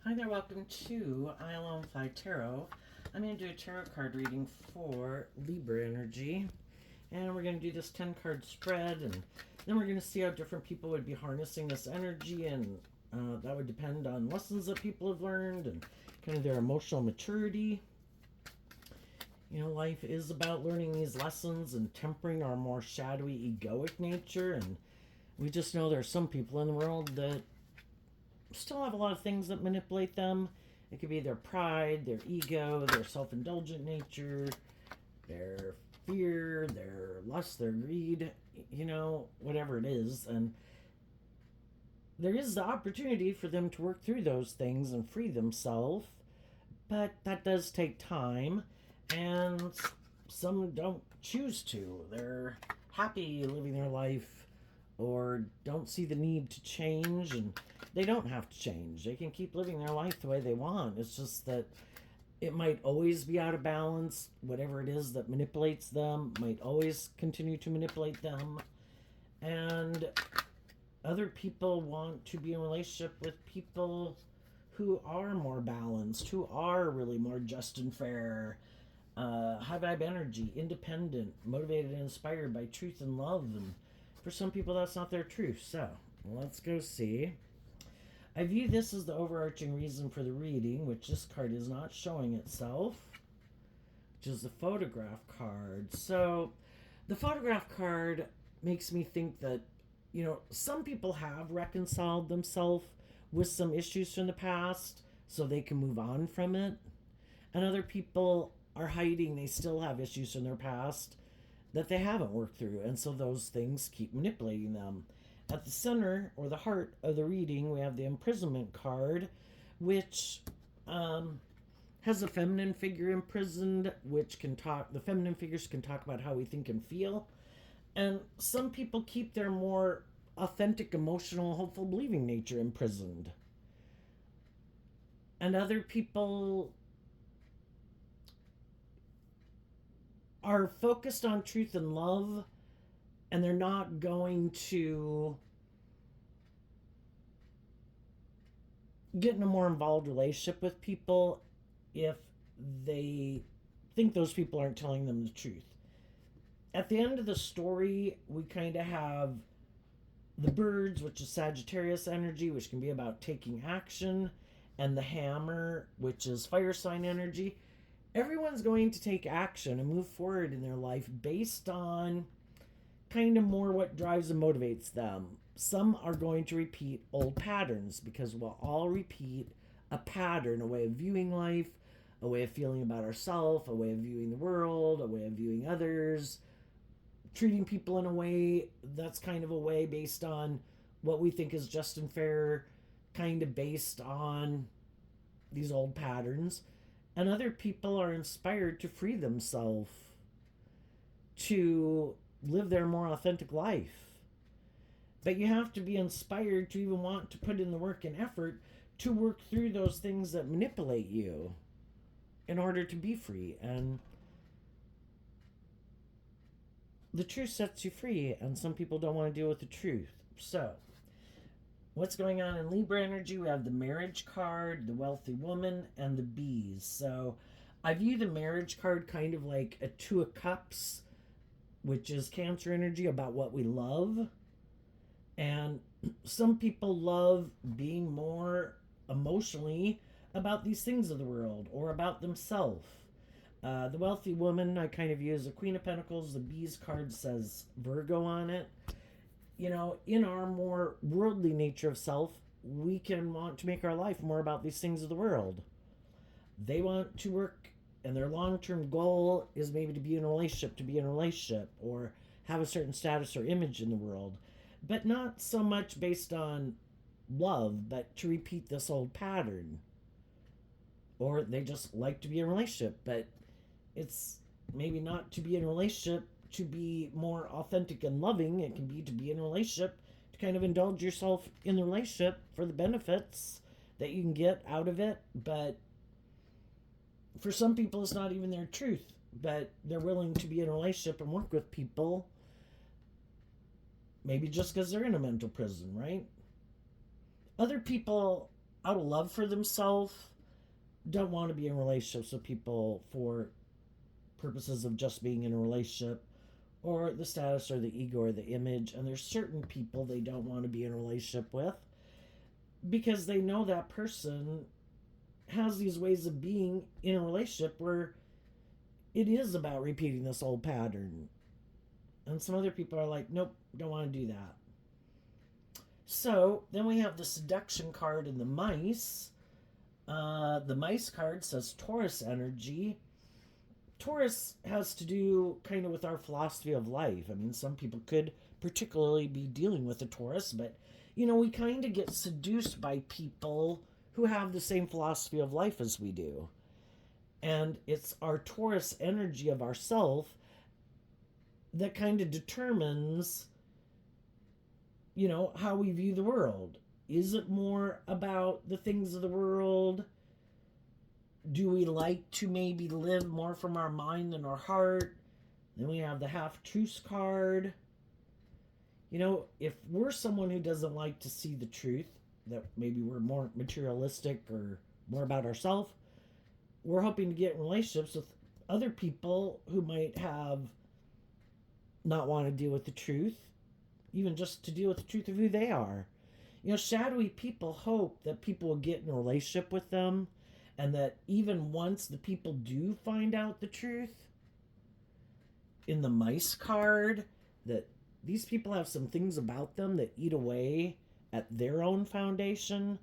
Hi there, welcome to I Fly Tarot. I'm going to do a tarot card reading for Libra energy. And we're going to do this 10 card spread, and then we're going to see how different people would be harnessing this energy, and that would depend on lessons that people have learned and kind of their emotional maturity. You know, life is about learning these lessons and tempering our more shadowy, egoic nature, and we just know there are some people in the world that still have a lot of things that manipulate them. It could be their pride, their ego, their self-indulgent nature, their fear, their lust, their greed, you know, whatever it is. And there is the opportunity for them to work through those things and free themselves, but that does take time, and some don't choose to. They're happy living their life or don't see the need to change, and they don't have to change. They can keep living their life the way they want. It's just that it might always be out of balance. Whatever it is that manipulates them might always continue to manipulate them. And other people want to be in a relationship with people who are more balanced, who are really more just and fair, high vibe energy, independent, motivated and inspired by truth and love. And for some people, that's not their truth. So let's go see. I view this as the overarching reason for the reading, which this card is not showing itself, which is the photograph card. So the photograph card makes me think that, you know, some people have reconciled themselves with some issues from the past so they can move on from it. And other people are hiding. They still have issues from their past that they haven't worked through. And so those things keep manipulating them. At the center, or the heart of the reading, we have the imprisonment card, which has a feminine figure imprisoned, which can talk, the feminine figures can talk about how we think and feel. And some people keep their more authentic, emotional, hopeful, believing nature imprisoned. And other people are focused on truth and love, and they're not going to get in a more involved relationship with people if they think those people aren't telling them the truth. At the end of the story, we kind of have the birds, which is Sagittarius energy, which can be about taking action, and the hammer, which is fire sign energy. Everyone's going to take action and move forward in their life based on kind of more what drives and motivates them. Some are going to repeat old patterns because we'll all repeat a pattern, a way of viewing life, a way of feeling about ourselves, a way of viewing the world, a way of viewing others, treating people in a way that's kind of a way based on what we think is just and fair, kind of based on these old patterns. And other people are inspired to free themselves, to live their more authentic life. But you have to be inspired to even want to put in the work and effort to work through those things that manipulate you in order to be free. And the truth sets you free, and some people don't want to deal with the truth. So what's going on in Libra energy? We have the marriage card, the wealthy woman, and the bees. So I view the marriage card kind of like a Two of Cups, which is Cancer energy, about what we love. And some people love being more emotionally about these things of the world or about themselves. The wealthy woman I kind of view as the Queen of Pentacles. The bees card says Virgo on it. You know, in our more worldly nature of self, we can want to make our life more about these things of the world. They want to work, and their long-term goal is maybe to be in a relationship, or have a certain status or image in the world, but not so much based on love, but to repeat this old pattern. Or they just like to be in a relationship, but it's maybe not to be in a relationship to be more authentic and loving. It can be to be in a relationship to kind of indulge yourself in the relationship for the benefits that you can get out of it. But for some people, it's not even their truth, but they're willing to be in a relationship and work with people, maybe just because they're in a mental prison, right? Other people out of love for themselves, don't want to be in relationships with people for purposes of just being in a relationship or the status or the ego or the image. And there's certain people they don't want to be in a relationship with because they know that person has these ways of being in a relationship where it is about repeating this old pattern. And some other people are like, nope, don't want to do that. So then we have the seduction card and the mice. The mice card says Taurus energy. Taurus has to do kind of with our philosophy of life. I mean, some people could particularly be dealing with a Taurus, but we kind of get seduced by people who have the same philosophy of life as we do. And it's our Taurus energy of ourself that kind of determines, how we view the world. Is it more about the things of the world? Do we like to maybe live more from our mind than our heart? Then we have the half-truth card. If we're someone who doesn't like to see the truth, that maybe we're more materialistic or more about ourselves, we're hoping to get in relationships with other people who might have not want to deal with the truth, even just to deal with the truth of who they are. Shadowy people hope that people will get in a relationship with them, and that even once the people do find out the truth, in the mice card, that these people have some things about them that eat away at their own foundation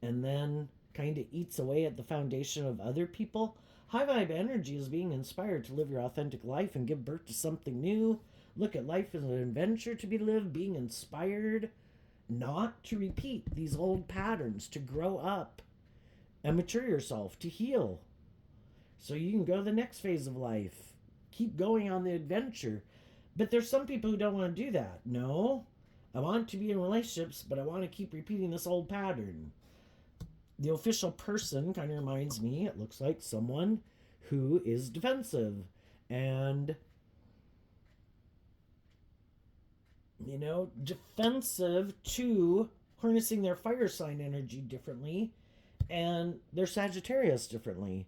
and then kind of eats away at the foundation of other people. High vibe energy is being inspired to live your authentic life and give birth to something new. Look at life as an adventure to be lived, being inspired not to repeat these old patterns, to grow up and mature yourself, to heal, so you can go to the next phase of life. Keep going on the adventure. But there's some people who don't want to do that. No, I want to be in relationships, but I want to keep repeating this old pattern. The official person kind of reminds me, it looks like someone who is defensive and, defensive to harnessing their fire sign energy differently and their Sagittarius differently.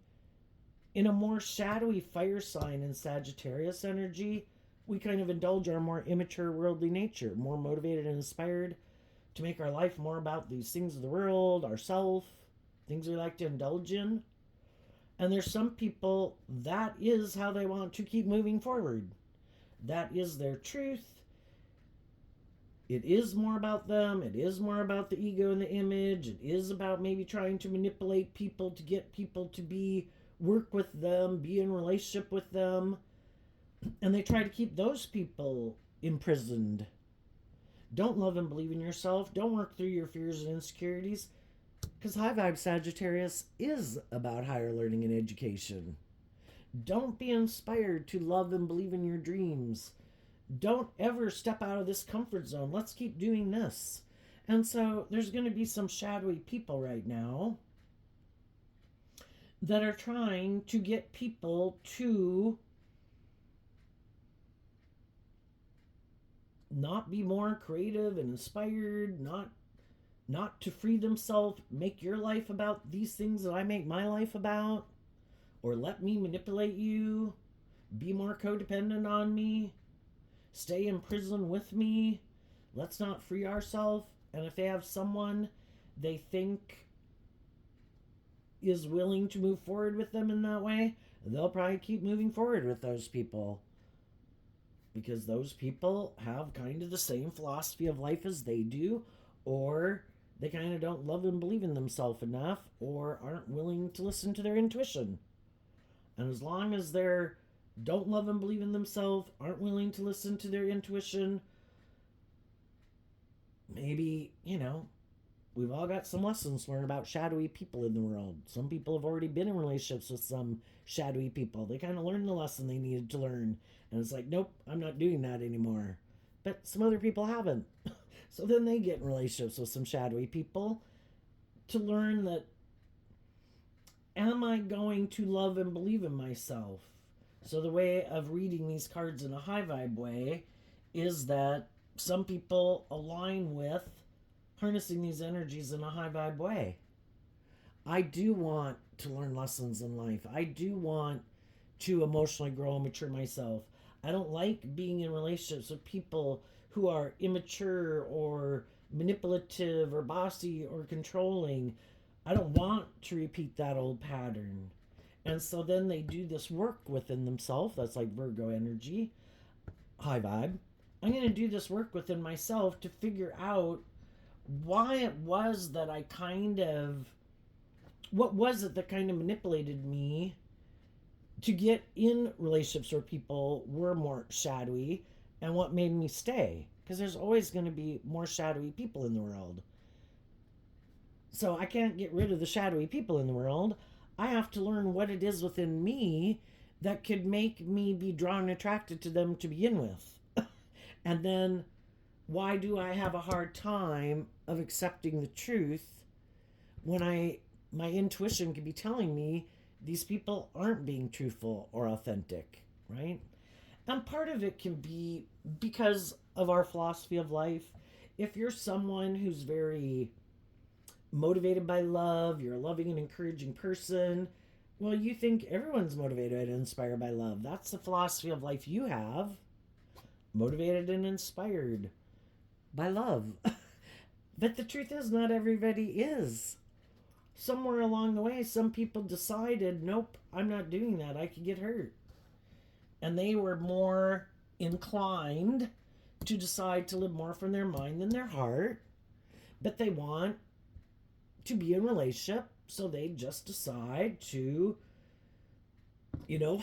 In a more shadowy fire sign and Sagittarius energy, we kind of indulge our more immature worldly nature, more motivated and inspired to make our life more about these things of the world, ourself, things we like to indulge in. And there's some people, that is how they want to keep moving forward. That is their truth. It is more about them. It is more about the ego and the image. It is about maybe trying to manipulate people to get people to work with them, be in relationship with them. And they try to keep those people imprisoned. Don't love and believe in yourself. Don't work through your fears and insecurities. Because high vibe Sagittarius is about higher learning and education. Don't be inspired to love and believe in your dreams. Don't ever step out of this comfort zone. Let's keep doing this. And so there's going to be some shadowy people right now that are trying to get people to not be more creative and inspired, not to free themselves, make your life about these things that I make my life about, or let me manipulate you, be more codependent on me, stay in prison with me. Let's not free ourselves. And if they have someone they think is willing to move forward with them in that way, they'll probably keep moving forward with those people. Because those people have kind of the same philosophy of life as they do, or they kind of don't love and believe in themselves enough, or aren't willing to listen to their intuition. And as long as they don't love and believe in themselves, aren't willing to listen to their intuition, maybe, we've all got some lessons to learn about shadowy people in the world. Some people have already been in relationships with some shadowy people. They kind of learned the lesson they needed to learn. And it's like, nope, I'm not doing that anymore. But some other people haven't. So then they get in relationships with some shadowy people to learn that, am I going to love and believe in myself? So the way of reading these cards in a high vibe way is that some people align with harnessing these energies in a high vibe way. I do want to learn lessons in life. I do want to emotionally grow and mature myself. I don't like being in relationships with people who are immature or manipulative or bossy or controlling. I don't want to repeat that old pattern. And so then they do this work within themselves. That's like Virgo energy, high vibe. I'm going to do this work within myself to figure out why it was that I kind of, what was it that kind of manipulated me to get in relationships where people were more shadowy, and what made me stay. Because there's always going to be more shadowy people in the world. So I can't get rid of the shadowy people in the world. I have to learn what it is within me that could make me be drawn and attracted to them to begin with. And then why do I have a hard time of accepting the truth when my intuition could be telling me these people aren't being truthful or authentic, right? And part of it can be because of our philosophy of life. If you're someone who's very motivated by love, you're a loving and encouraging person, well, you think everyone's motivated and inspired by love. That's the philosophy of life you have. Motivated and inspired by love. But the truth is, not everybody is. Somewhere along the way, some people decided, nope, I'm not doing that. I could get hurt. And they were more inclined to decide to live more from their mind than their heart. But they want to be in a relationship, so they just decide to,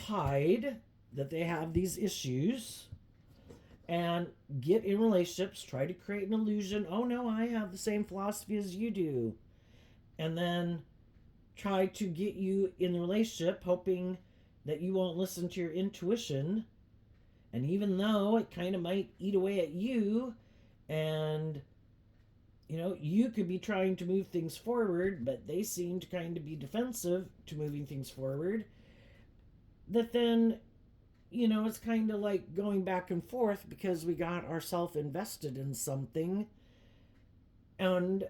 hide that they have these issues and get in relationships, try to create an illusion. Oh no, I have the same philosophy as you do. And then try to get you in the relationship, hoping that you won't listen to your intuition. And even though it kind of might eat away at you, and you could be trying to move things forward, but they seem to kind of be defensive to moving things forward, that then, it's kind of like going back and forth because we got ourselves invested in something. And,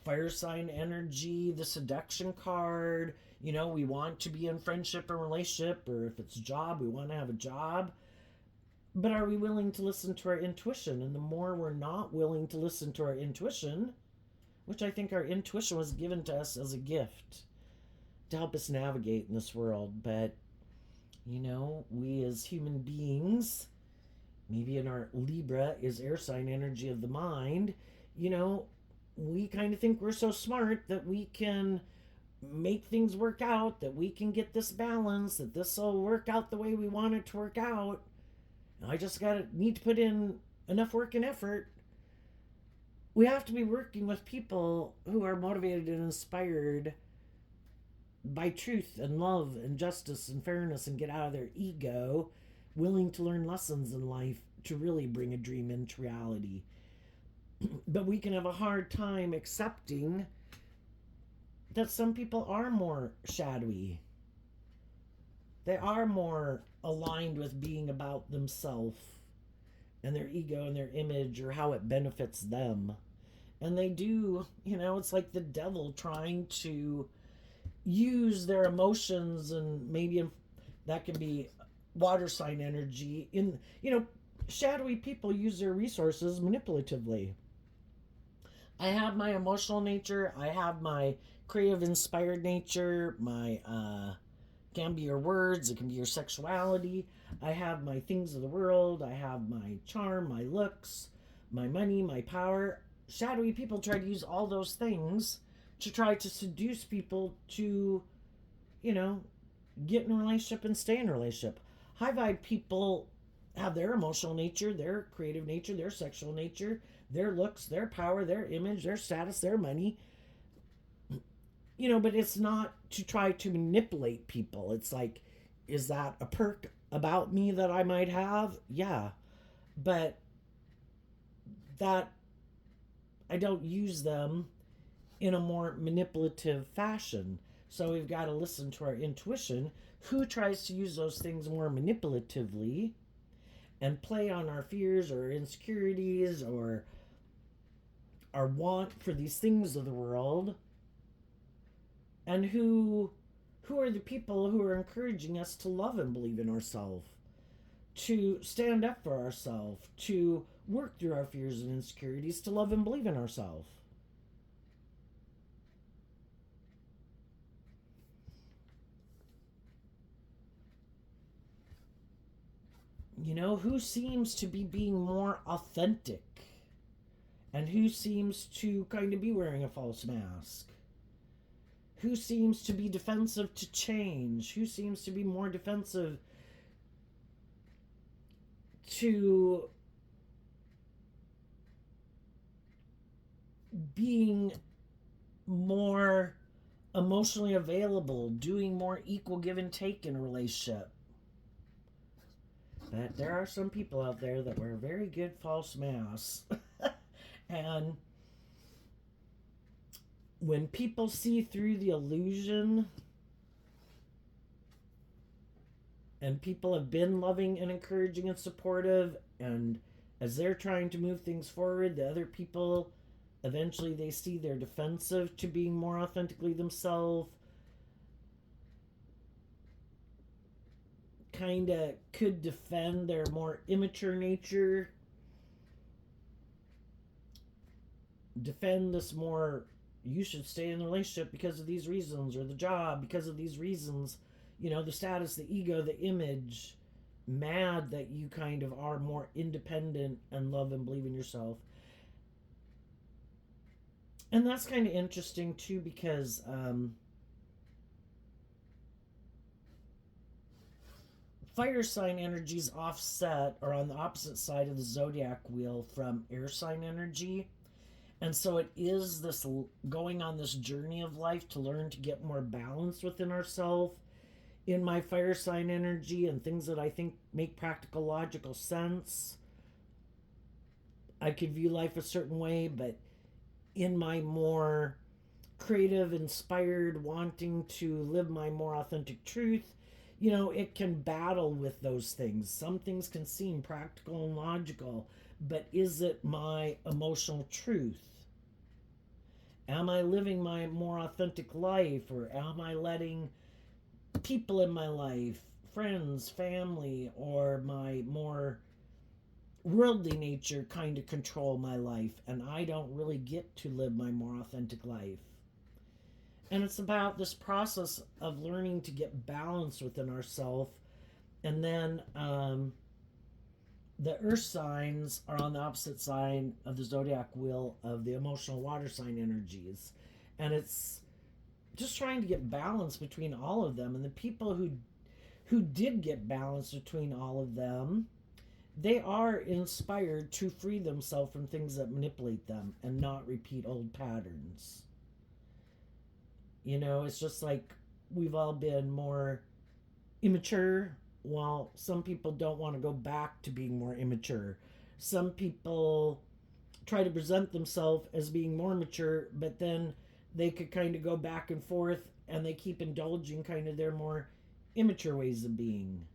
fire sign energy, the seduction card, we want to be in friendship or relationship, or if it's a job, we want to have a job. But are we willing to listen to our intuition? And the more we're not willing to listen to our intuition, which I think our intuition was given to us as a gift to help us navigate in this world. But, we as human beings, maybe in our Libra is air sign energy of the mind, we kind of think we're so smart that we can make things work out, that we can get this balance, that this will work out the way we want it to work out. I just need to put in enough work and effort. We have to be working with people who are motivated and inspired by truth and love and justice and fairness, and get out of their ego, willing to learn lessons in life to really bring a dream into reality. But we can have a hard time accepting that some people are more shadowy. They are more aligned with being about themselves and their ego and their image, or how it benefits them. And they do, it's like the devil trying to use their emotions, and maybe that can be water sign energy. Shadowy people use their resources manipulatively. I have my emotional nature, I have my creative inspired nature, my can be your words, it can be your sexuality. I have my things of the world, I have my charm, my looks, my money, my power. Shadowy people try to use all those things to try to seduce people to, get in a relationship and stay in a relationship. High vibe people have their emotional nature, their creative nature, their sexual nature, their looks, their power, their image, their status, their money. But it's not to try to manipulate people. It's like, is that a perk about me that I might have? Yeah. But that I don't use them in a more manipulative fashion. So we've got to listen to our intuition, who tries to use those things more manipulatively and play on our fears or insecurities or our want for these things of the world, And who are the people who are encouraging us to love and believe in ourselves, to stand up for ourselves, to work through our fears and insecurities, to love and believe in ourselves? You know, who seems to be being more authentic? And who seems to kind of be wearing a false mask? Who seems to be defensive to change? Who seems to be more defensive to being more emotionally available, doing more equal give and take in a relationship? But there are some people out there that wear very good false masks. And when people see through the illusion, and people have been loving and encouraging and supportive, and as they're trying to move things forward, the other people eventually they see they're defensive to being more authentically themselves, kind of could defend their more immature nature, defend this more, you should stay in the relationship because of these reasons, or the job because of these reasons, you know, the status, the ego, the image, mad that you kind of are more independent and love and believe in yourself. And that's kind of interesting too, because fire sign energies offset or on the opposite side of the zodiac wheel from air sign energy. And so it is this going on this journey of life to learn to get more balance within ourselves. In my fire sign energy and things that I think make practical, logical sense, I could view life a certain way, but in my more creative, inspired, wanting to live my more authentic truth, you know, it can battle with those things. Some things can seem practical and logical, but is it my emotional truth? Am I living my more authentic life, or am I letting people in my life, friends, family, or my more worldly nature kind of control my life, and I don't really get to live my more authentic life? And it's about this process of learning to get balance within ourselves. And then the earth signs are on the opposite side of the zodiac wheel of the emotional water sign energies. And it's just trying to get balance between all of them. And the people who did get balance between all of them, they are inspired to free themselves from things that manipulate them and not repeat old patterns. You know, it's just like we've all been more immature. Well, some people don't want to go back to being more immature. Some people try to present themselves as being more mature, but then they could kind of go back and forth, and they keep indulging kind of their more immature ways of being.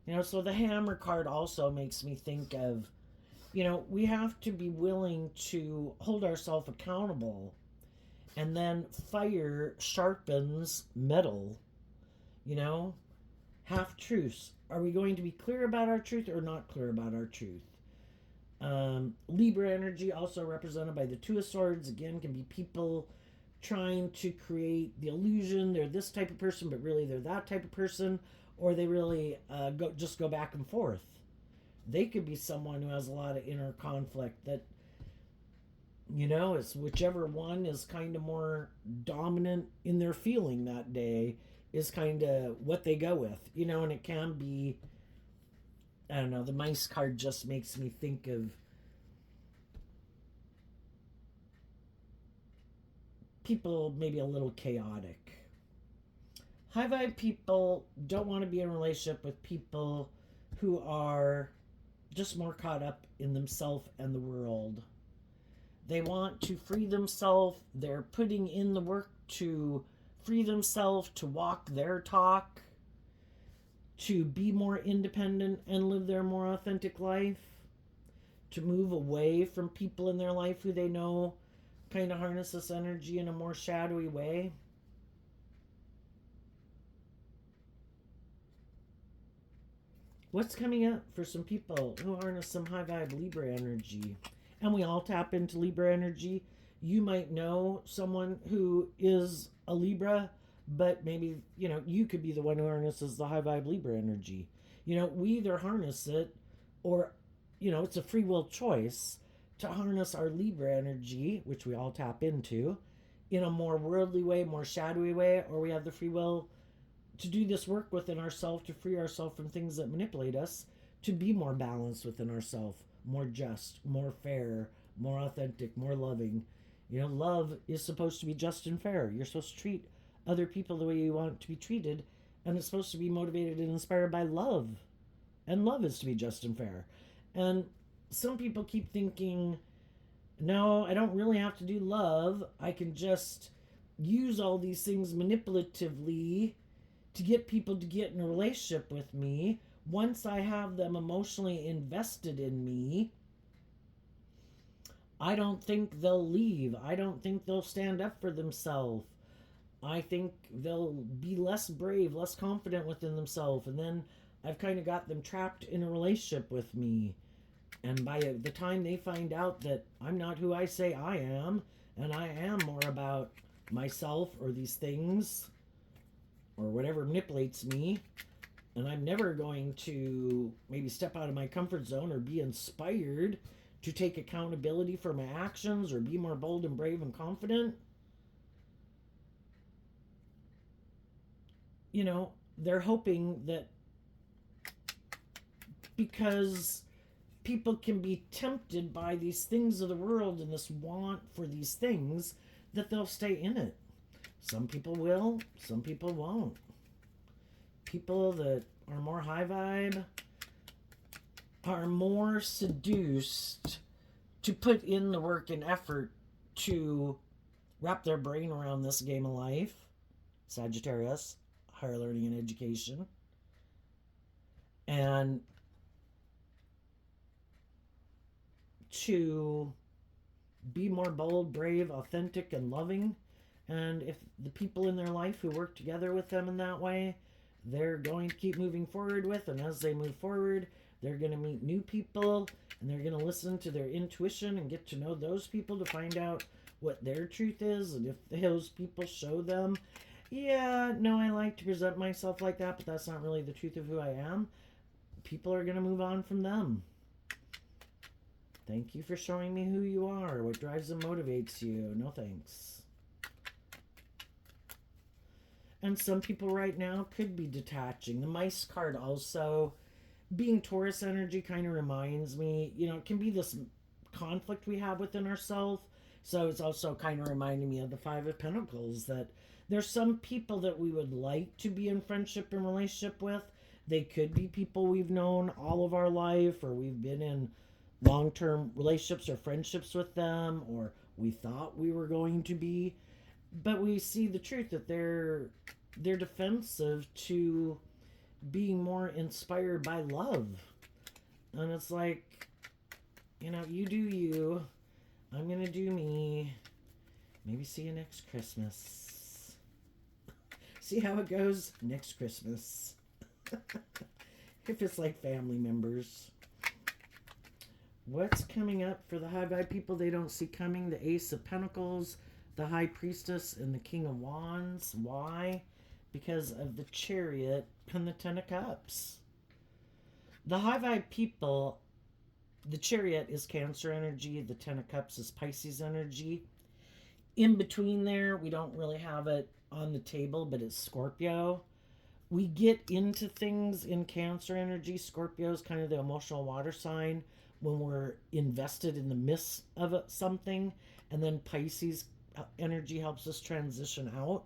You know, so the hammer card also makes me think of, you know, we have to be willing to hold ourselves accountable. And then fire sharpens metal, you know, half truths. Are we going to be clear about our truth or not clear about our truth? Libra energy, also represented by the Two of Swords, again, can be people trying to create the illusion they're this type of person, but really they're that type of person, or they really go back and forth. They could be someone who has a lot of inner conflict that, you know, it's whichever one is kind of more dominant in their feeling that day is kind of what they go with, you know. And it can be, I don't know, the mice card just makes me think of people maybe a little chaotic. High vibe people don't want to be in a relationship with people who are just more caught up in themselves and the world. They want to free themselves. They're putting in the work to free themselves, to walk their talk, to be more independent and live their more authentic life, to move away from people in their life who they know kind of harness this energy in a more shadowy way. What's coming up for some people who harness some high vibe Libra energy? And we all tap into Libra energy. You might know someone who is a Libra, but maybe, you could be the one who harnesses the high vibe Libra energy. We either harness it or, it's a free will choice to harness our Libra energy, which we all tap into, in a more worldly way, more shadowy way, or we have the free will to do this work within ourselves, to free ourselves from things that manipulate us, to be more balanced within ourselves, more just, more fair, more authentic, more loving. Love is supposed to be just and fair. You're supposed to treat other people the way you want to be treated, and it's supposed to be motivated and inspired by love. And love is to be just and fair. And some people keep thinking, no, I don't really have to do love. I can just use all these things manipulatively to get people to get in a relationship with me. Once I have them emotionally invested in me, I don't think they'll leave. I don't think they'll stand up for themselves. I think they'll be less brave, less confident within themselves. And then I've kind of got them trapped in a relationship with me. And by the time they find out that I'm not who I say I am, and I am more about myself or these things, or whatever manipulates me, and I'm never going to maybe step out of my comfort zone or be inspired to take accountability for my actions or be more bold and brave and confident, they're hoping that because people can be tempted by these things of the world and this want for these things, that they'll stay in it. Some people will, some people won't. People that are more high vibe are more seduced to put in the work and effort to wrap their brain around this game of life. Sagittarius, higher learning and education. And to be more bold, brave, authentic, and loving. And if the people in their life who work together with them in that way, they're going to keep moving forward with. And as they move forward, they're going to meet new people, and they're going to listen to their intuition and get to know those people to find out what their truth is. And if those people show them, yeah, no, I like to present myself like that, but that's not really the truth of who I am, people are going to move on from them. Thank you for showing me who you are, what drives and motivates you. No thanks. And some people right now could be detaching. The mice card also, being Taurus energy, kind of reminds me, it can be this conflict we have within ourselves. So it's also kind of reminding me of the Five of Pentacles, that there's some people that we would like to be in friendship and relationship with. They could be people we've known all of our life, or we've been in long-term relationships or friendships with them, or we thought we were going to be. But we see the truth that they're defensive to being more inspired by love. And it's like, you do you, I'm gonna do me. Maybe see you next Christmas. See how it goes next Christmas. If it's like family members. What's coming up for the high vibe people they don't see coming? The Ace of Pentacles, the High Priestess, and the King of Wands. Why? Because of the Chariot and the Ten of Cups. The high vibe people, the Chariot is Cancer energy, the Ten of Cups is Pisces energy. In between there, we don't really have it on the table, but it's Scorpio. We get into things in Cancer energy. Scorpio is kind of the emotional water sign when we're invested in the midst of something. And then Pisces energy helps us transition out.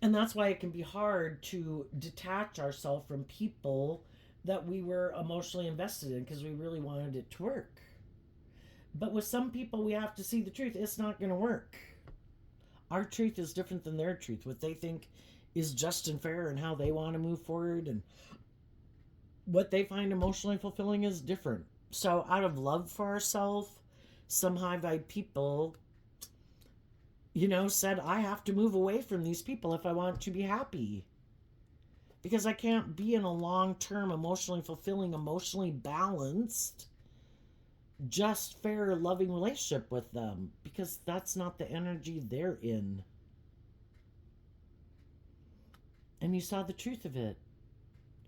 And that's why it can be hard to detach ourselves from people that we were emotionally invested in because we really wanted it to work. But with some people, we have to see the truth. It's not going to work. Our truth is different than their truth. What they think is just and fair and how they want to move forward and what they find emotionally fulfilling is different. So out of love for ourselves, some high vibe people, said, I have to move away from these people if I want to be happy. Because I can't be in a long term, emotionally fulfilling, emotionally balanced, just fair, loving relationship with them. Because that's not the energy they're in. And you saw the truth of it.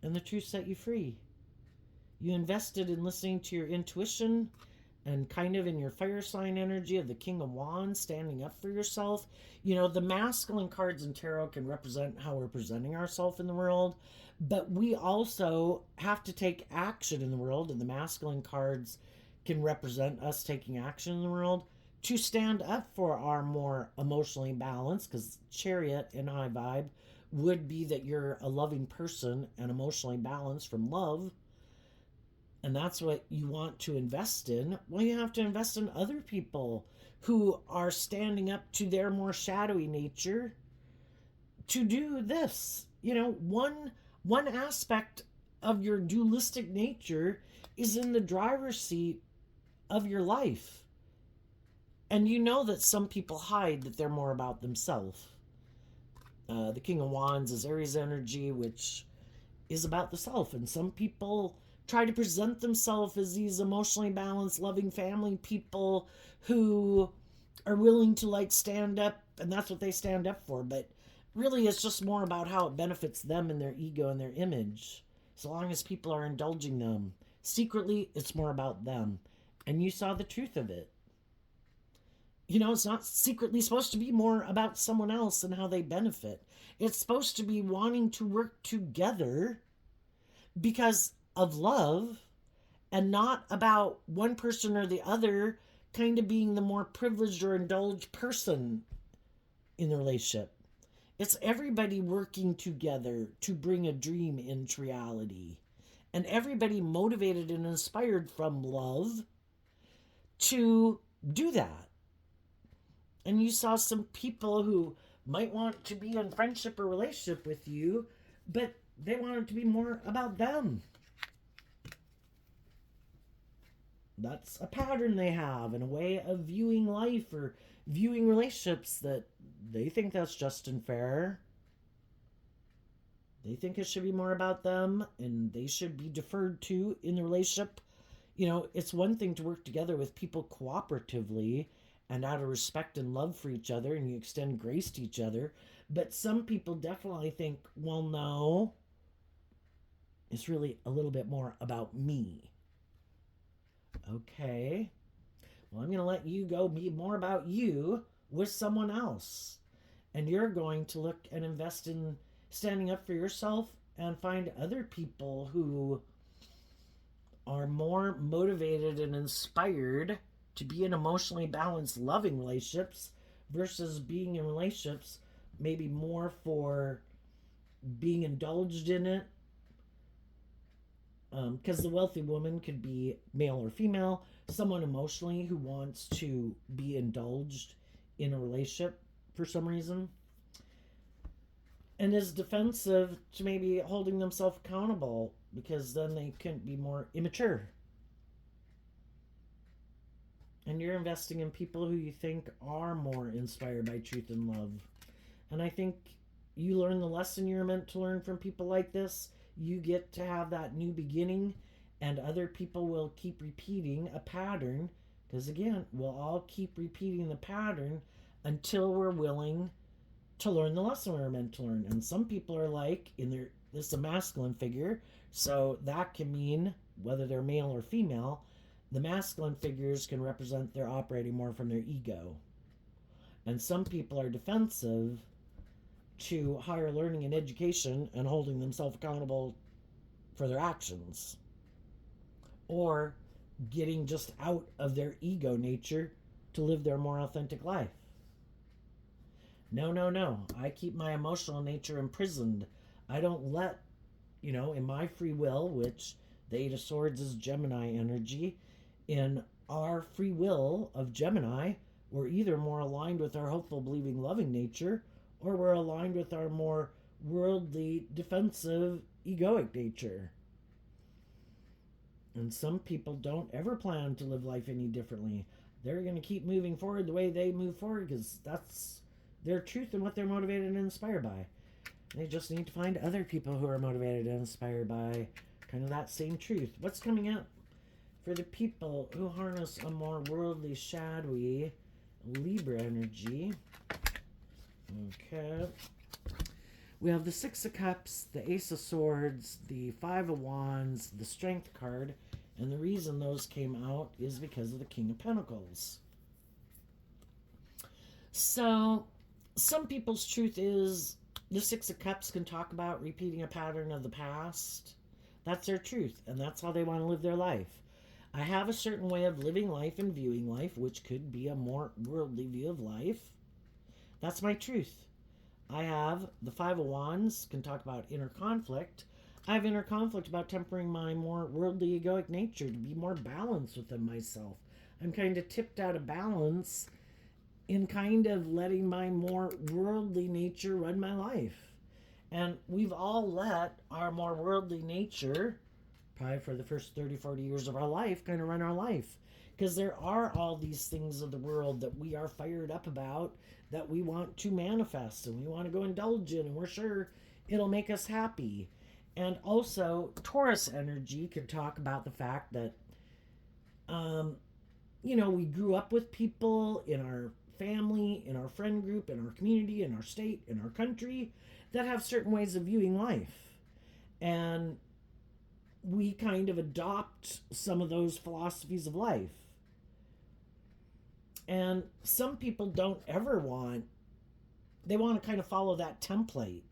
And the truth set you free. You invested in listening to your intuition and kind of in your fire sign energy of the King of Wands, standing up for yourself. The masculine cards in tarot can represent how we're presenting ourselves in the world, but we also have to take action in the world, and the masculine cards can represent us taking action in the world to stand up for our more emotionally balanced, because Chariot in high vibe would be that you're a loving person and emotionally balanced from love. And that's what you want to invest in. Well, you have to invest in other people who are standing up to their more shadowy nature to do this. One aspect of your dualistic nature is in the driver's seat of your life. And you know that some people hide that they're more about themselves. The King of Wands is Aries energy, which is about the self. And some people try to present themselves as these emotionally balanced, loving family people who are willing to stand up, and that's what they stand up for. But really, it's just more about how it benefits them and their ego and their image. So long as people are indulging them, secretly, it's more about them. And you saw the truth of it. It's not secretly supposed to be more about someone else and how they benefit. It's supposed to be wanting to work together because of love, and not about one person or the other kind of being the more privileged or indulged person in the relationship. It's everybody working together to bring a dream into reality, and everybody motivated and inspired from love to do that. And you saw some people who might want to be in friendship or relationship with you, but they want it to be more about them. That's a pattern they have and a way of viewing life or viewing relationships that they think that's just and fair. They think it should be more about them and they should be deferred to in the relationship. It's one thing to work together with people cooperatively and out of respect and love for each other, and you extend grace to each other. But some people definitely think, well, no, it's really a little bit more about me. Okay. Well, I'm going to let you go be more about you with someone else. And you're going to look and invest in standing up for yourself and find other people who are more motivated and inspired to be in emotionally balanced, loving relationships versus being in relationships maybe more for being indulged in it. Because the wealthy woman could be male or female, someone emotionally who wants to be indulged in a relationship for some reason, and is defensive to maybe holding themselves accountable because then they couldn't be more immature. And you're investing in people who you think are more inspired by truth and love. And I think you learn the lesson you're meant to learn from people like this. You get to have that new beginning, and other people will keep repeating a pattern, because again, we'll all keep repeating the pattern until we're willing to learn the lesson we're meant to learn. And some people are this is a masculine figure, so that can mean whether they're male or female. The masculine figures can represent they're operating more from their ego. And some people are defensive to higher learning and education and holding themselves accountable for their actions, or getting just out of their ego nature to live their more authentic life. No. I keep my emotional nature imprisoned. I don't let, in my free will, which the Eight of Swords is Gemini energy, in our free will of Gemini, we're either more aligned with our hopeful, believing, loving nature, or we're aligned with our more worldly, defensive, egoic nature. And some people don't ever plan to live life any differently. they're going to keep moving forward the way they move forward because that's their truth and what they're motivated and inspired by. They just need to find other people who are motivated and inspired by kind of that same truth. What's coming up for the people who harness a more worldly, shadowy Libra energy? Okay. We have the Six of Cups, the Ace of Swords, the Five of Wands, the Strength card, and the reason those came out is because of the King of Pentacles. So, some people's truth is the Six of Cups can talk about repeating a pattern of the past. That's their truth, and that's how they want to live their life. I have a certain way of living life and viewing life, which could be a more worldly view of life. That's my truth. I have the Five of Wands, can talk about inner conflict. I have inner conflict about tempering my more worldly egoic nature to be more balanced within myself. I'm kind of tipped out of balance in kind of letting my more worldly nature run my life. And we've all let our more worldly nature, probably for the first 30, 40 years of our life, kind of run our life. Because there are all these things of the world that we are fired up about, that we want to manifest and we want to go indulge in, and we're sure it'll make us happy. And also, Taurus energy could talk about the fact that, we grew up with people in our family, in our friend group, in our community, in our state, in our country, that have certain ways of viewing life. And we kind of adopt some of those philosophies of life. And some people don't ever they want to kind of follow that template.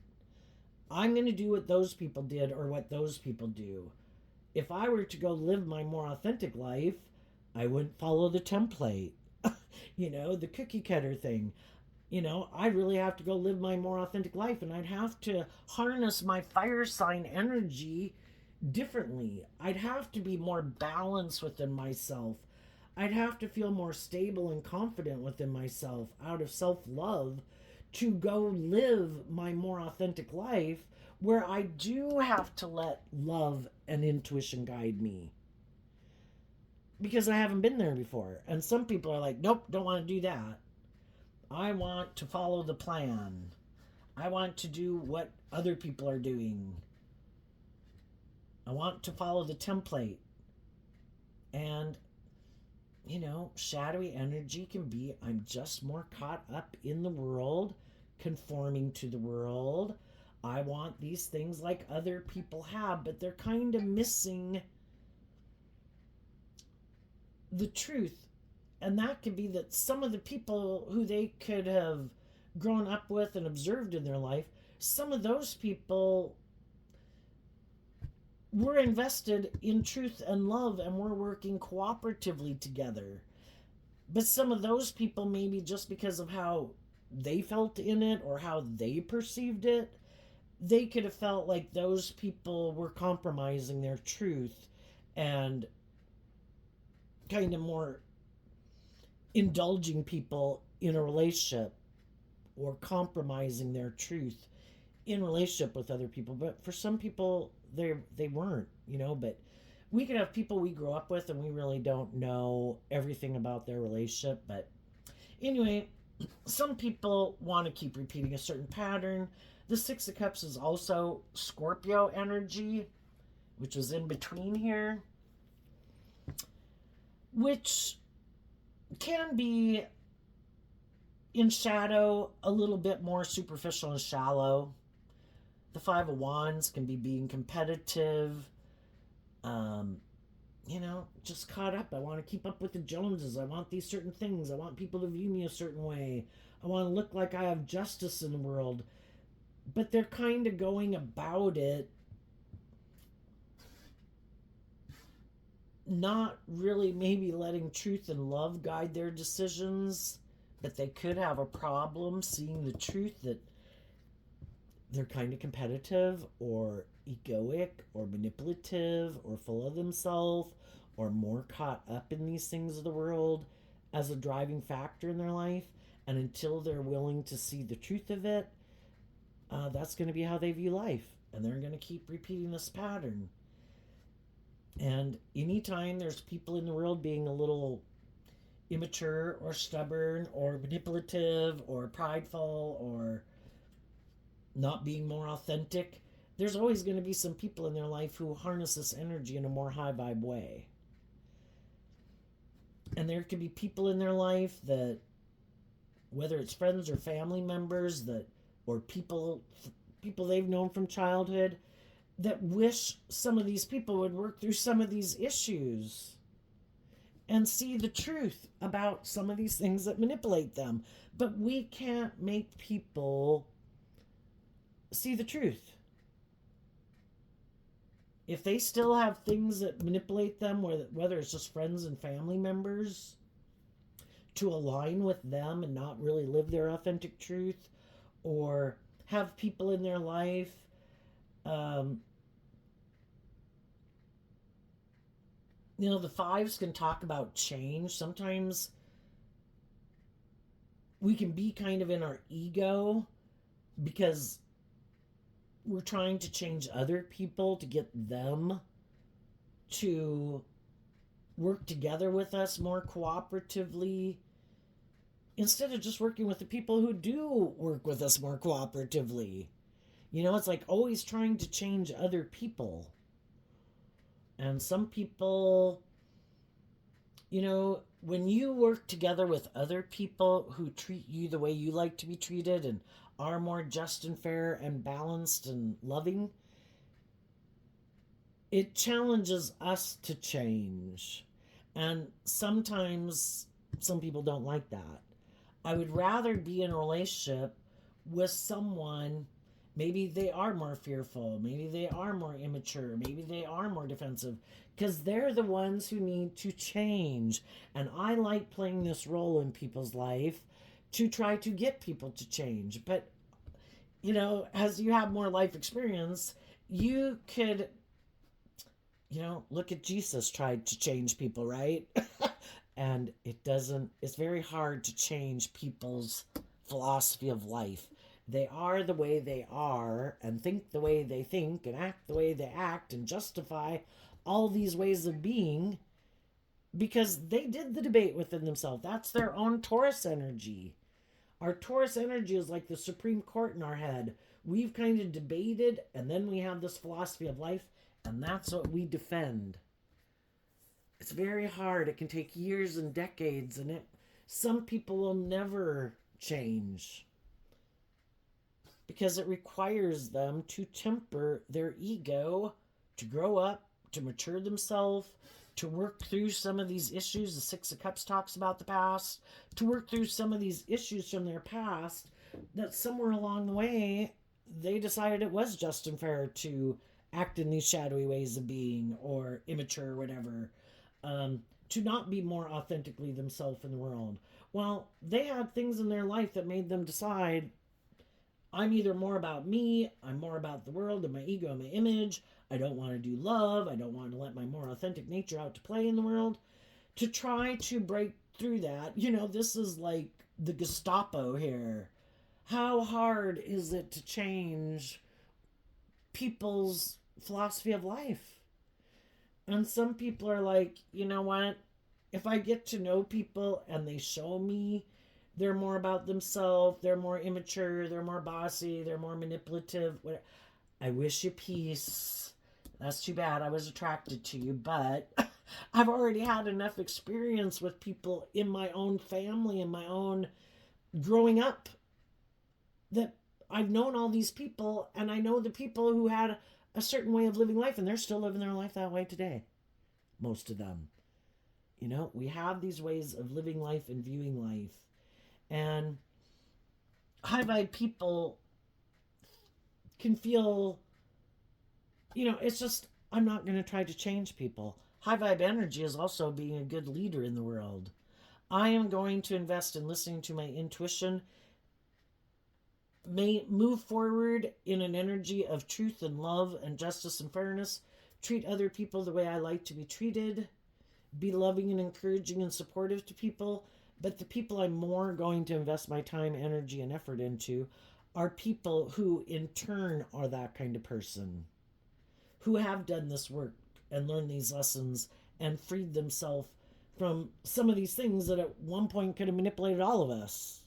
I'm going to do what those people did or what those people do. If I were to go live my more authentic life, I wouldn't follow the template. The cookie cutter thing. I really have to go live my more authentic life, and I'd have to harness my fire sign energy differently. I'd have to be more balanced within myself. I'd have to feel more stable and confident within myself out of self-love to go live my more authentic life, where I do have to let love and intuition guide me. Because I haven't been there before. And some people are like, nope, don't want to do that. I want to follow the plan. I want to do what other people are doing. I want to follow the template. And, shadowy energy can be, I'm just more caught up in the world, conforming to the world. I want these things like other people have, but they're kind of missing the truth. And that could be that some of the people who they could have grown up with and observed in their life, some of those people were invested in truth and love and were working cooperatively together. But some of those people, maybe just because of how they felt in it or how they perceived it, they could have felt like those people were compromising their truth and kind of more indulging people in a relationship or compromising their truth in relationship with other people. But for some people, they weren't, but we could have people we grew up with and we really don't know everything about their relationship. But anyway, some people want to keep repeating a certain pattern. The Six of Cups is also Scorpio energy, which is in between here, which can be in shadow, a little bit more superficial and shallow. The Five of Wands can be being competitive, just caught up. I want to keep up with the Joneses. I want these certain things. I want people to view me a certain way. I want to look like I have justice in the world. But they're kind of going about it not really maybe letting truth and love guide their decisions, but they could have a problem seeing the truth that they're kind of competitive or egoic or manipulative or full of themselves or more caught up in these things of the world as a driving factor in their life. And until they're willing to see the truth of it, that's going to be how they view life. And they're going to keep repeating this pattern. And anytime there's people in the world being a little immature or stubborn or manipulative or prideful or not being more authentic, there's always going to be some people in their life who harness this energy in a more high vibe way. And there could be people in their life that, whether it's friends or family members that, or people they've known from childhood, that wish some of these people would work through some of these issues and see the truth about some of these things that manipulate them. But we can't make people see the truth. If they still have things that manipulate them, whether it's just friends and family members, to align with them and not really live their authentic truth, or have people in their life the fives can talk about change. Sometimes we can be kind of in our ego because we're trying to change other people to get them to work together with us more cooperatively, instead of just working with the people who do work with us more cooperatively. It's like always trying to change other people. And some people, when you work together with other people who treat you the way you like to be treated and are more just and fair and balanced and loving, it challenges us to change. And sometimes some people don't like that. I would rather be in a relationship with someone, maybe they are more fearful, maybe they are more immature, maybe they are more defensive, because they're the ones who need to change. And I like playing this role in people's life to try to get people to change. But, as you have more life experience, you could, look at Jesus tried to change people, right? And it's very hard to change people's philosophy of life. They are the way they are and think the way they think and act the way they act and justify all these ways of being because they did the debate within themselves. That's their own Taurus energy. Our Taurus energy is like the Supreme Court in our head. We've kind of debated, and then we have this philosophy of life, and that's what we defend. It's very hard. It can take years and decades, and some people will never change because it requires them to temper their ego, to grow up, to mature themselves, to work through some of these issues. The Six of Cups talks about the past, to work through some of these issues from their past that somewhere along the way they decided it was just and fair to act in these shadowy ways of being or immature or whatever, to not be more authentically themselves in the world. Well, they had things in their life that made them decide, I'm either more about me, I'm more about the world and my ego and my image. I don't want to do love. I don't want to let my more authentic nature out to play in the world. To try to break through that, this is like the Gestapo here. How hard is it to change people's philosophy of life? And some people are like, you know what? If I get to know people and they show me they're more about themselves, they're more immature, they're more bossy, they're more manipulative, I wish you peace. That's too bad I was attracted to you, but I've already had enough experience with people in my own family and my own growing up that I've known all these people, and I know the people who had a certain way of living life, and they're still living their life that way today. Most of them. We have these ways of living life and viewing life. And high vibe people can feel, it's just, I'm not going to try to change people. High vibe energy is also being a good leader in the world. I am going to invest in listening to my intuition, may move forward in an energy of truth and love and justice and fairness, treat other people the way I like to be treated, be loving and encouraging and supportive to people. But the people I'm more going to invest my time, energy, and effort into are people who in turn are that kind of person, who have done this work and learned these lessons and freed themselves from some of these things that at one point could have manipulated all of us.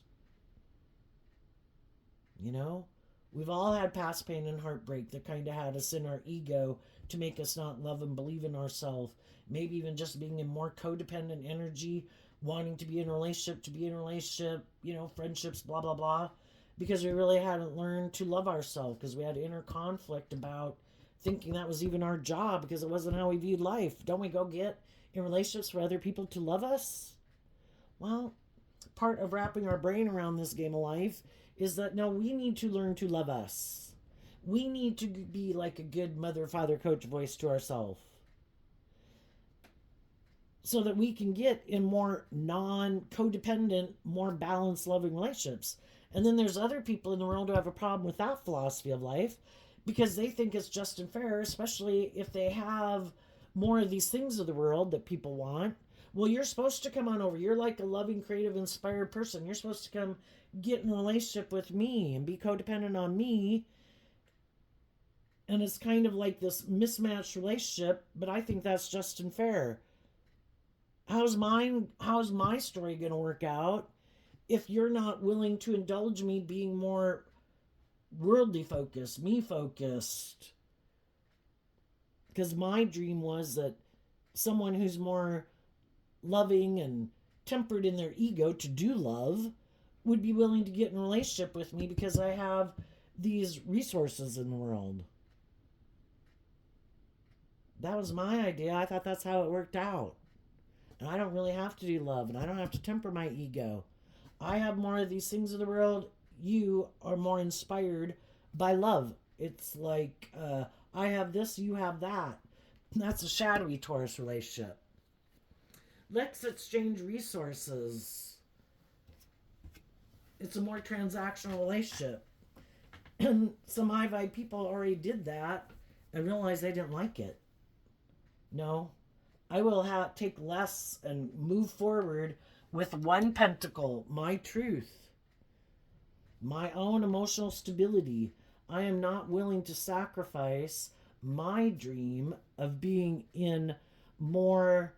You know, we've all had past pain and heartbreak that kind of had us in our ego to make us not love and believe in ourselves. Maybe even just being in more codependent energy, wanting to be in a relationship, friendships, blah, blah, blah. Because we really hadn't learned to love ourselves, because we had inner conflict about thinking that was even our job, because it wasn't how we viewed life. Don't we go get in relationships for other people to love us? Well, part of wrapping our brain around this game of life is that no, we need to learn to love us. We need to be like a good mother, father, coach voice to ourselves so that we can get in more non-codependent, more balanced, loving relationships. And then there's other people in the world who have a problem with that philosophy of life because they think it's just and fair, especially if they have more of these things of the world that people want. Well, you're supposed to come on over. You're like a loving, creative, inspired person. You're supposed to come get in a relationship with me and be codependent on me. And it's kind of like this mismatched relationship, but I think that's just and fair. How's my story going to work out if you're not willing to indulge me being more worldly focused, me focused? Because my dream was that someone who's more loving and tempered in their ego to do love would be willing to get in a relationship with me because I have these resources in the world. That was my idea. I thought that's how it worked out. And I don't really have to do love, and I don't have to temper my ego. I have more of these things of the world. You are more inspired by love. It's like I have this, you have that. That's a shadowy Taurus relationship. Let's exchange resources. It's a more transactional relationship. And some high vibe people already did that and realized they didn't like it. No, I will take less and move forward with one pentacle, my truth, my own emotional stability. I am not willing to sacrifice my dream of being in more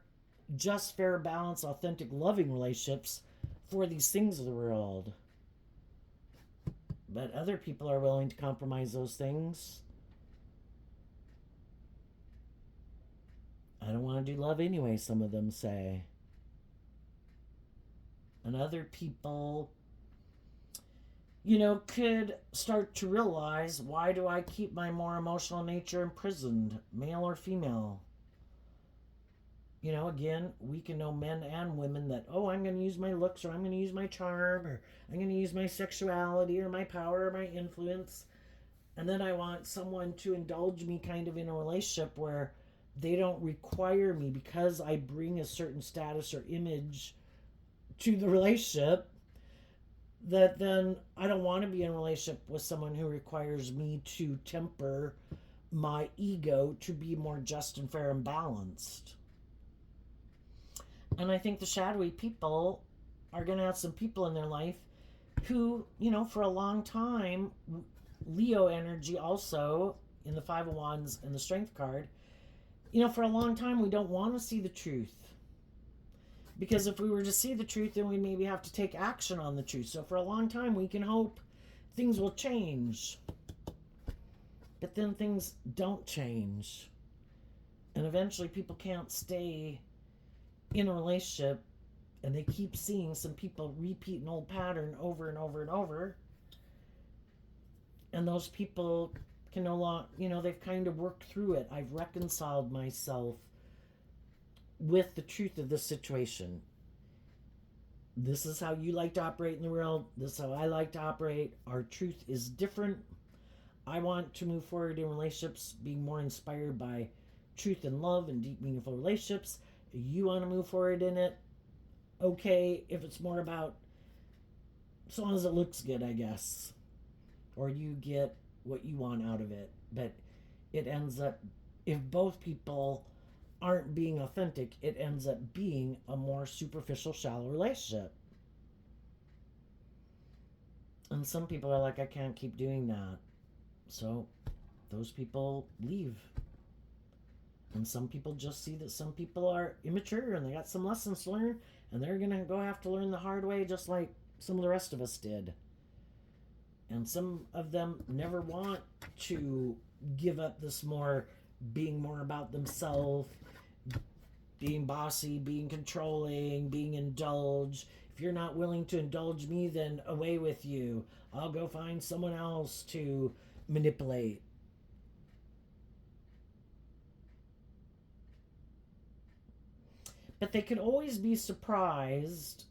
just, fair, balanced, authentic, loving relationships for these things of the world. But other people are willing to compromise those things. I don't want to do love anyway, some of them say. And other people, could start to realize, why do I keep my more emotional nature imprisoned, male or female? Again, we can know men and women that, I'm going to use my looks, or I'm going to use my charm, or I'm going to use my sexuality, or my power, or my influence. And then I want someone to indulge me kind of in a relationship where they don't require me because I bring a certain status or image to the relationship, that then I don't want to be in a relationship with someone who requires me to temper my ego to be more just and fair and balanced. And I think the shadowy people are going to have some people in their life who, for a long time, Leo energy also in the Five of Wands and the Strength card, for a long time we don't want to see the truth. Because if we were to see the truth, then we maybe have to take action on the truth. So for a long time we can hope things will change. But then things don't change. And eventually people can't stay in a relationship, and they keep seeing some people repeat an old pattern over and over and over. And those people can no longer, they've kind of worked through it. I've reconciled myself with the truth of this situation. This is how you like to operate in the world. This is how I like to operate. Our truth is different. I want to move forward in relationships being more inspired by truth and love and deep, meaningful relationships. You want to move forward in it. Okay, if it's more about, as long as it looks good, I guess. Or you get what you want out of it. But it ends up, if both people aren't being authentic, it ends up being a more superficial, shallow relationship. And some people are like, I can't keep doing that. So those people leave. And some people just see that some people are immature and they got some lessons to learn, and they're going to go have to learn the hard way just like some of the rest of us did. And some of them never want to give up this more, being more about themselves, being bossy, being controlling, being indulged. If you're not willing to indulge me, then away with you. I'll go find someone else to manipulate. But they can always be surprised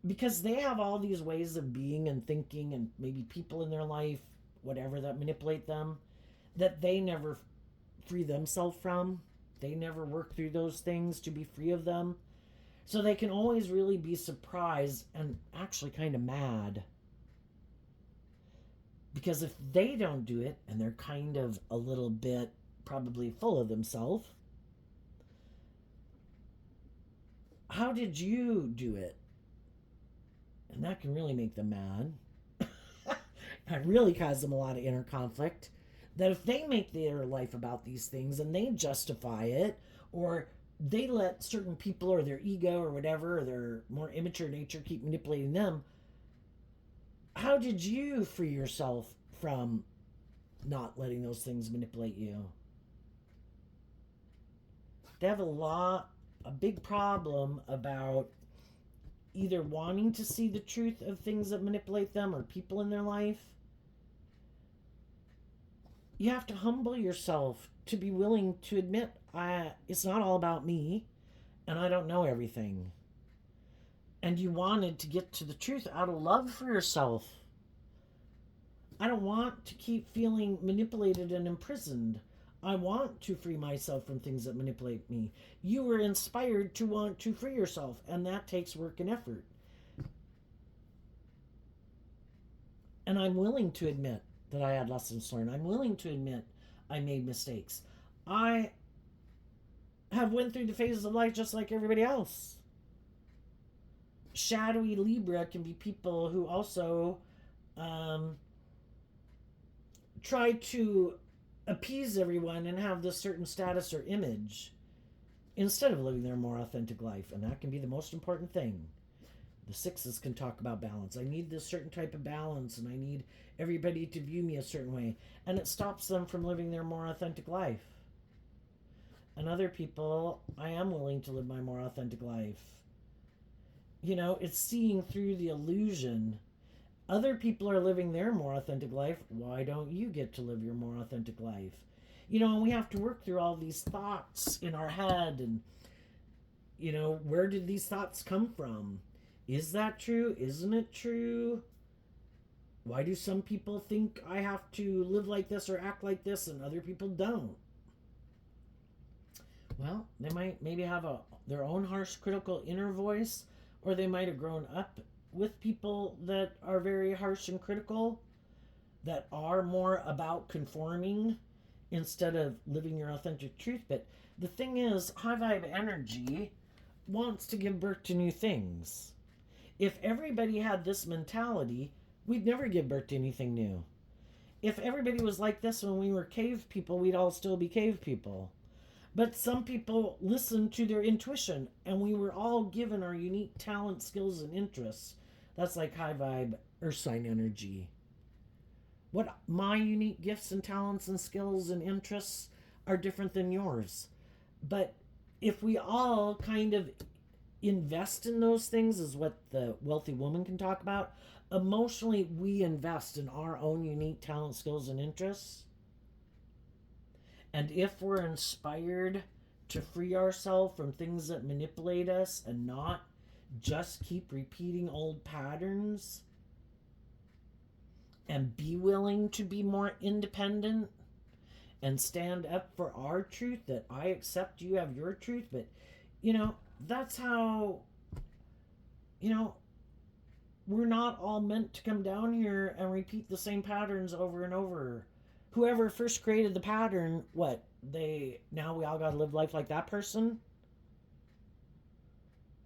because they have all these ways of being and thinking, and maybe people in their life, whatever, that manipulate them, that they never free themselves from. They never work through those things to be free of them. So they can always really be surprised and actually kind of mad. Because if they don't do it, and they're kind of a little bit probably full of themselves, how did you do it? And that can really make them mad. And really cause them a lot of inner conflict. That if they make their life about these things and they justify it, or they let certain people or their ego or whatever, or their more immature nature keep manipulating them, how did you free yourself from not letting those things manipulate you? They have a big problem about either wanting to see the truth of things that manipulate them or people in their life. You have to humble yourself to be willing to admit, it's not all about me, and I don't know everything. And you wanted to get to the truth out of love for yourself. I don't want to keep feeling manipulated and imprisoned. I want to free myself from things that manipulate me. You were inspired to want to free yourself, and that takes work and effort. And I'm willing to admit that I had lessons learned. I'm willing to admit I made mistakes. I have went through the phases of life just like everybody else. Shadowy Libra can be people who also try to appease everyone and have this certain status or image instead of living their more authentic life. And that can be the most important thing. The sixes can talk about balance. I need this certain type of balance, and I need everybody to view me a certain way. And it stops them from living their more authentic life. And other people, I am willing to live my more authentic life. You know, it's seeing through the illusion. Other people are living their more authentic life. Why don't you get to live your more authentic life? You know, and we have to work through all these thoughts in our head. And, you know, where did these thoughts come from? Is that true? Isn't it true? Why do some people think I have to live like this or act like this and other people don't? Well, they might maybe have their own harsh, critical inner voice, or they might have grown up with people that are very harsh and critical, that are more about conforming instead of living your authentic truth. But the thing is, high vibe energy wants to give birth to new things. If everybody had this mentality, we'd never give birth to anything new. If everybody was like this when we were cave people, we'd all still be cave people. But some people listen to their intuition, and we were all given our unique talent, skills, and interests. That's like high vibe earth sign energy. What my unique gifts and talents and skills and interests are different than yours. But if we all kind of invest in those things, is what the wealthy woman can talk about. Emotionally, we invest in our own unique talent, skills, and interests. And if we're inspired to free ourselves from things that manipulate us and not just keep repeating old patterns, and be willing to be more independent and stand up for our truth, that I accept you have your truth, but, you know, that's how, you know, we're not all meant to come down here and repeat the same patterns over and over. Whoever first created the pattern, now we all got to live life like that person?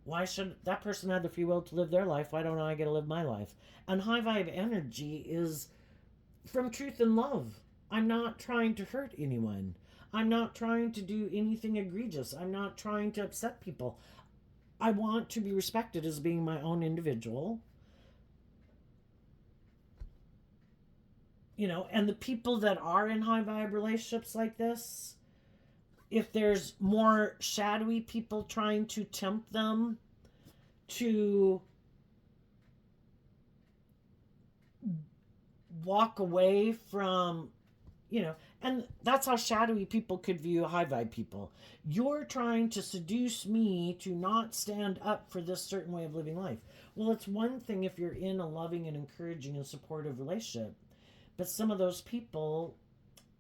Why should that person have the free will to live their life? Why don't I get to live my life? And high vibe energy is from truth and love. I'm not trying to hurt anyone. I'm not trying to do anything egregious. I'm not trying to upset people. I want to be respected as being my own individual. You know, and the people that are in high vibe relationships like this, if there's more shadowy people trying to tempt them to walk away from, you know, and that's how shadowy people could view high vibe people. You're trying to seduce me to not stand up for this certain way of living life. Well, it's one thing if you're in a loving and encouraging and supportive relationship, but some of those people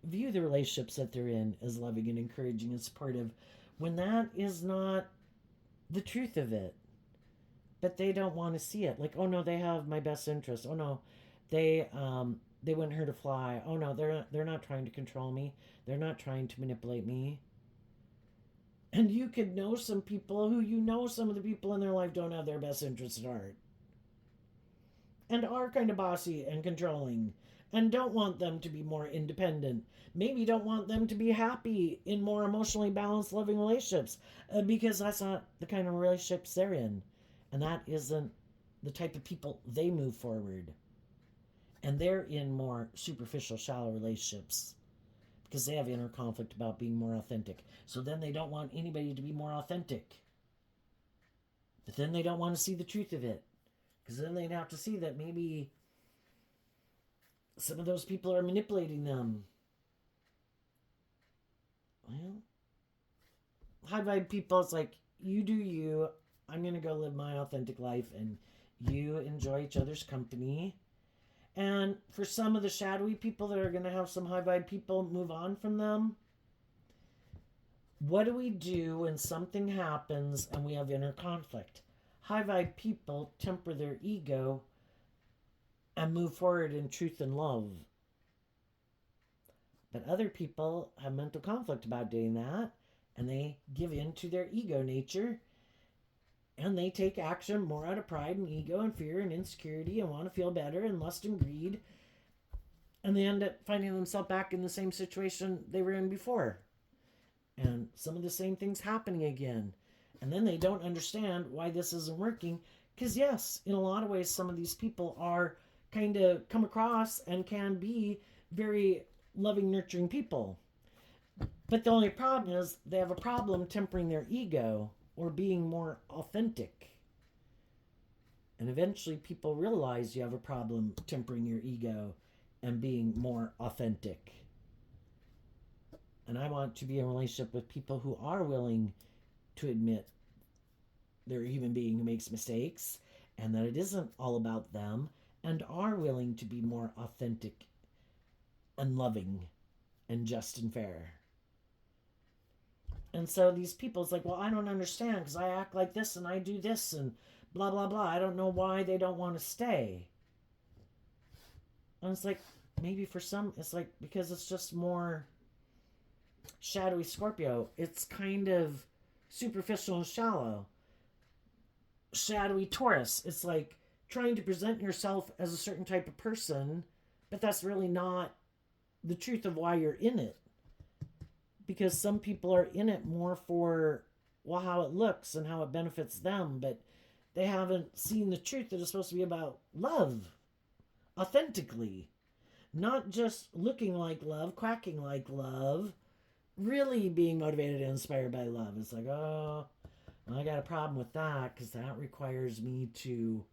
view the relationships that they're in as loving and encouraging and supportive when that is not the truth of it. But they don't want to see it. Like, oh no, they have my best interest. Oh no, they wouldn't hurt a fly. Oh no, they're not trying to control me. They're not trying to manipulate me. And you could know some people who, you know, some of the people in their life don't have their best interests at heart and are kind of bossy and controlling and don't want them to be more independent. Maybe don't want them to be happy in more emotionally balanced, loving relationships because that's not the kind of relationships they're in. And that isn't the type of people they move forward. And they're in more superficial, shallow relationships because they have inner conflict about being more authentic. So then they don't want anybody to be more authentic. But then they don't want to see the truth of it. Because then they'd have to see that maybe some of those people are manipulating them. Well, high vibe people, it's like, you do you. I'm going to go live my authentic life and you enjoy each other's company. And for some of the shadowy people that are going to have some high vibe people move on from them, what do we do when something happens and we have inner conflict? High vibe people temper their ego and move forward in truth and love. But other people have mental conflict about doing that, and they give in to their ego nature, and they take action more out of pride and ego and fear and insecurity and want to feel better and lust and greed, and they end up finding themselves back in the same situation they were in before. And some of the same things happening again. And then they don't understand why this isn't working. Because yes, in a lot of ways, some of these people are kind of come across and can be very loving, nurturing people. But the only problem is they have a problem tempering their ego or being more authentic. And eventually people realize you have a problem tempering your ego and being more authentic. And I want to be in a relationship with people who are willing to admit they're a human being who makes mistakes and that it isn't all about them, and are willing to be more authentic and loving and just and fair. And so these people, it's like, well, I don't understand because I act like this and I do this and blah, blah, blah. I don't know why they don't want to stay. And it's like, maybe for some, it's like, because it's just more shadowy Scorpio. It's kind of superficial and shallow. Shadowy Taurus, it's like trying to present yourself as a certain type of person, but that's really not the truth of why you're in it. Because some people are in it more for, well, how it looks and how it benefits them, but they haven't seen the truth that it's supposed to be about love, authentically. Not just looking like love, quacking like love, really being motivated and inspired by love. It's like, oh, well, I got a problem with that because that requires me to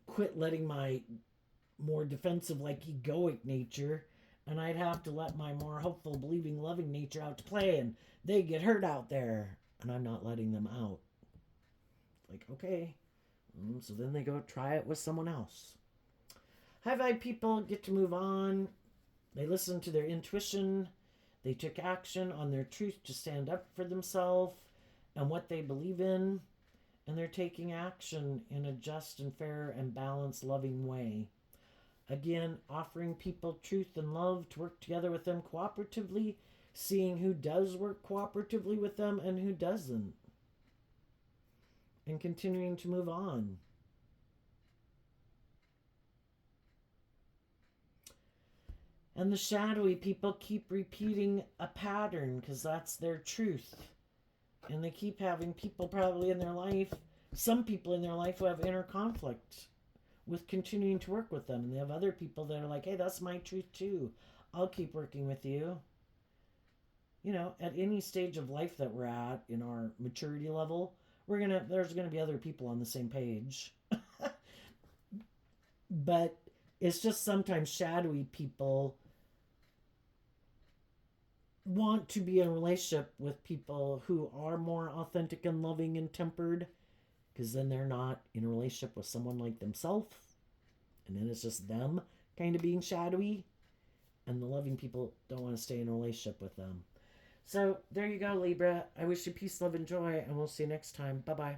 quit letting my more defensive, like egoic nature, and I'd have to let my more hopeful, believing, loving nature out to play, and they get hurt out there, and I'm not letting them out. Like, okay. So then they go try it with someone else. High vibe people get to move on. They listen to their intuition. They took action on their truth to stand up for themselves and what they believe in. And they're taking action in a just and fair and balanced, loving way. Again, offering people truth and love to work together with them cooperatively, seeing who does work cooperatively with them and who doesn't. And continuing to move on. And the shadowy people keep repeating a pattern because that's their truth. And they keep having people probably in their life, some people in their life who have inner conflict with continuing to work with them. And they have other people that are like, hey, that's my truth too. I'll keep working with you. You know, at any stage of life that we're at in our maturity level, there's gonna be other people on the same page. But it's just sometimes shadowy people want to be in a relationship with people who are more authentic and loving and tempered, because then they're not in a relationship with someone like themselves, and then it's just them kind of being shadowy, and the loving people don't want to stay in a relationship with them. So there you go, Libra. I wish you peace, love, and joy, and we'll see you next time. Bye bye.